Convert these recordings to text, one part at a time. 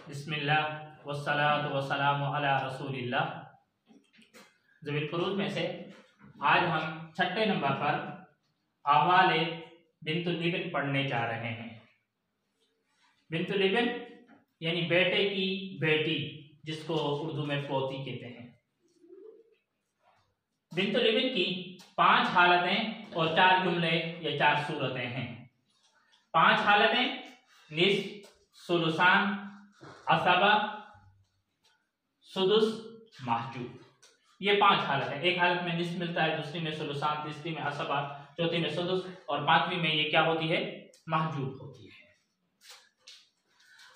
بسم اللہ والصلاة والسلام علی رسول اللہ۔ ذوی الفروض میں سے آج ہم چھٹے نمبر پر احوال بنت الابن پڑھنے جا رہے ہیں۔ بنت الابن یعنی بیٹے کی بیٹی، جس کو اردو میں پوتی کہتے ہیں۔ بنت الابن کی 5 حالتیں اور 4 جملے یا 4 صورتیں ہیں۔ 5 حالتیں: نصف، ثلثان، عصبہ، سدس، محجوب۔ یہ 5 حالت ہے۔ ایک حالت میں نصف ملتا ہے، دوسری میں ثلثان، تیسری میں عصبہ، چوتھی میں سدس اور 5ویں میں یہ کیا ہوتی ہے؟ محجوب ہوتی ہے۔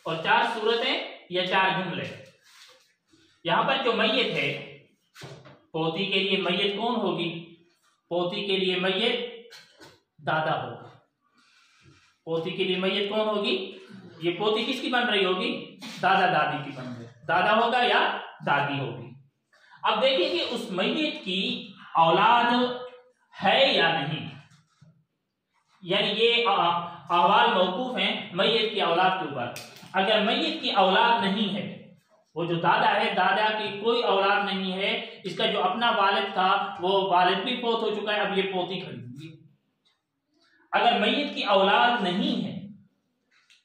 اور 4 صورتیں یا 4 جملے۔ یہاں پر جو میت ہے، پوتی کے لیے میت کون ہوگی؟ پوتی کے لیے میت دادا ہوگا۔ پوتی کے لیے میت کون ہوگی؟ یہ پوتی کس کی بن رہی ہوگی؟ دادا دادی کی بن رہی، دادا ہوگا یا دادی ہوگی۔ اب دیکھیں کہ اس میت کی اولاد ہے یا نہیں، یعنی یہ احوال موقوف ہیں میت کی اولاد کے اوپر۔ اگر میت کی اولاد نہیں ہے، وہ جو دادا ہے، دادا کی کوئی اولاد نہیں ہے، اس کا جو اپنا والد تھا وہ والد بھی فوت ہو چکا ہے، اب یہ پوتی کھڑی ہوگی۔ اگر میت کی اولاد نہیں ہے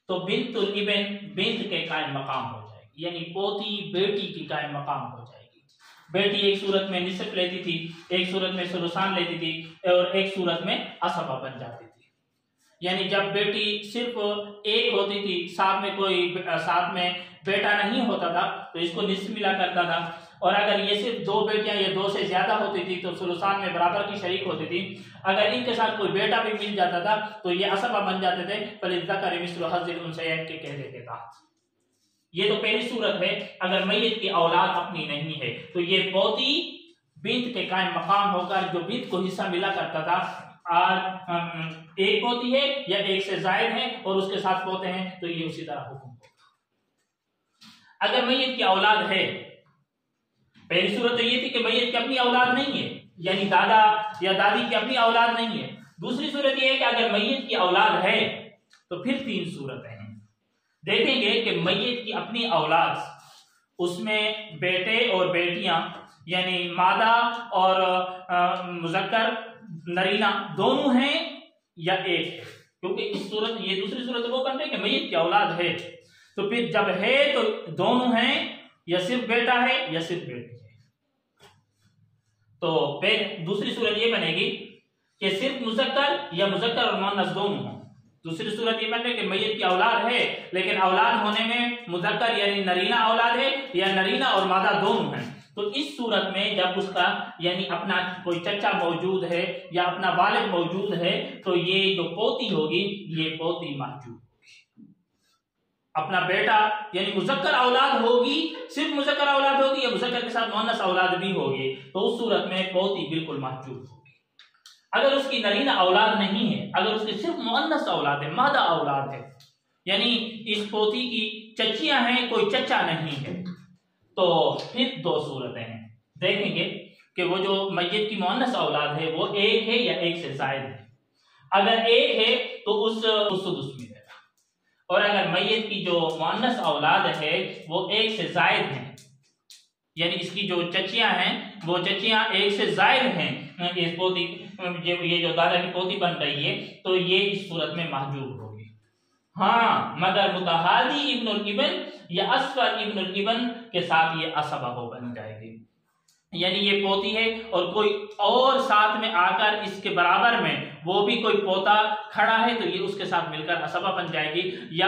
تو بنت الابن بنت کے قائم مقام ہو جائے گی، یعنی پوتی بیٹی کی قائم مقام ہو جائے گی۔ بیٹی ایک صورت میں نصف لیتی تھی، ایک صورت میں ثلثان لیتی تھی اور ایک صورت میں عصبہ بن جاتی تھی۔ یعنی جب بیٹی صرف ایک ہوتی تھی، ساتھ میں بیٹا نہیں ہوتا تھا تو اس کو نصف ملا کرتا تھا، اور اگر یہ صرف 2 بیٹیاں یا 2 سے زیادہ ہوتی تھی تو ثلثان میں برابر کی شریک ہوتی تھی۔ اگر ان کے ساتھ کوئی بیٹا بھی مل جاتا تھا تو یہ عصبہ بن جاتے تھے، فَلِلذَّكَرِ مِثْلُ حَظِّ الْأُنثَيَيْنِ کے قاعدے کے تحت۔ یہ تو پہلی صورت ہے، اگر میت کی اولاد اپنی نہیں ہے تو یہ پوتی بنت کے قائم مقام ہو کر جو بنت کو حصہ ملا کرتا تھا، اور ایک پوتی ہے یا ایک سے زائد ہے اور اس کے ساتھ پوتے ہیں تو یہ اسی طرح حکم ہوگا۔ اگر میت کی اولاد ہے، پہلی صورت تو یہ تھی کہ میت کی اپنی اولاد نہیں ہے، یعنی دادا یا دادی کی اپنی اولاد نہیں ہے۔ دوسری صورت یہ ہے کہ اگر میت کی اولاد ہے تو پھر 3 صورتیں ہیں۔ دیکھیں گے کہ میت کی اپنی اولاد، اس میں بیٹے اور بیٹیاں یعنی مادہ اور مذکر نرینہ دونوں ہیں یا ایک ہے، کیونکہ اس صورت یہ دوسری صورت وہ بن رہی ہے کہ میت کی اولاد ہے، تو پھر جب ہے تو دونوں ہیں یا صرف بیٹا ہے یا صرف بیٹی ہے۔ تو پھر دوسری صورت یہ بنے گی کہ صرف مذکر یا مذکر اور مؤنث دونوں ہوں۔ دوسری صورت یہ بن رہی ہے کہ میت کی اولاد ہے لیکن اولاد ہونے میں مذکر یعنی نرینہ اولاد ہے یا نرینہ اور مادہ دونوں ہیں، تو اس صورت میں جب اس کا یعنی اپنا کوئی چچا موجود ہے یا اپنا والد موجود ہے تو یہ جو پوتی ہوگی یہ پوتی محجوب ہوگی۔ اپنا بیٹا یعنی مذکر اولاد ہوگی، صرف مذکر اولاد ہوگی یا مذکر کے ساتھ مؤنث اولاد بھی ہوگی، تو اس صورت میں پوتی بالکل محجوب ہوگی۔ اگر اس کی نرینہ اولاد نہیں ہے، اگر اس کی صرف مؤنث اولاد ہے، مادہ اولاد ہے، یعنی اس پوتی کی چچیاں ہیں، کوئی چچا نہیں ہے، تو پھر 2 صورتیں ہیں۔ دیکھیں گے کہ وہ جو میت کی مؤنث اولاد ہے وہ ایک ہے یا ایک سے زائد ہے۔ اگر ایک ہے تو اس سدس ملے گا، اور اگر میت کی جو مؤنث اولاد ہے وہ ایک سے زائد ہیں، یعنی اس کی جو چچیاں ہیں وہ چچیاں ایک سے زائد ہیں، اس پوتی یہ جو دادا کی پوتی بن رہی ہے تو یہ اس صورت میں محجوب ہوگی۔ ہاں، مگر متحادی ابن الابن یا اصغر ابن الابن کے ساتھ یہ عصبہ ہو بن جائے گی، یعنی یہ پوتی ہے اور کوئی اور ساتھ میں آ کر اس کے برابر میں وہ بھی کوئی پوتا کھڑا ہے تو یہ اس کے ساتھ مل کر عصبہ بن جائے گی، یا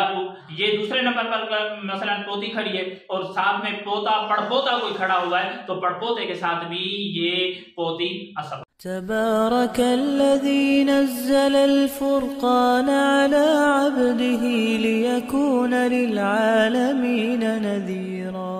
یہ دوسرے نمبر پر مثلا پوتی کھڑی ہے اور ساتھ میں پوتا پڑپوتا کوئی کھڑا ہوا ہے تو پڑپوتے کے ساتھ بھی یہ پوتی عصبہ۔ تبارك الذي نزل الفرقان على عبده ليكون للعالمين نذيرا۔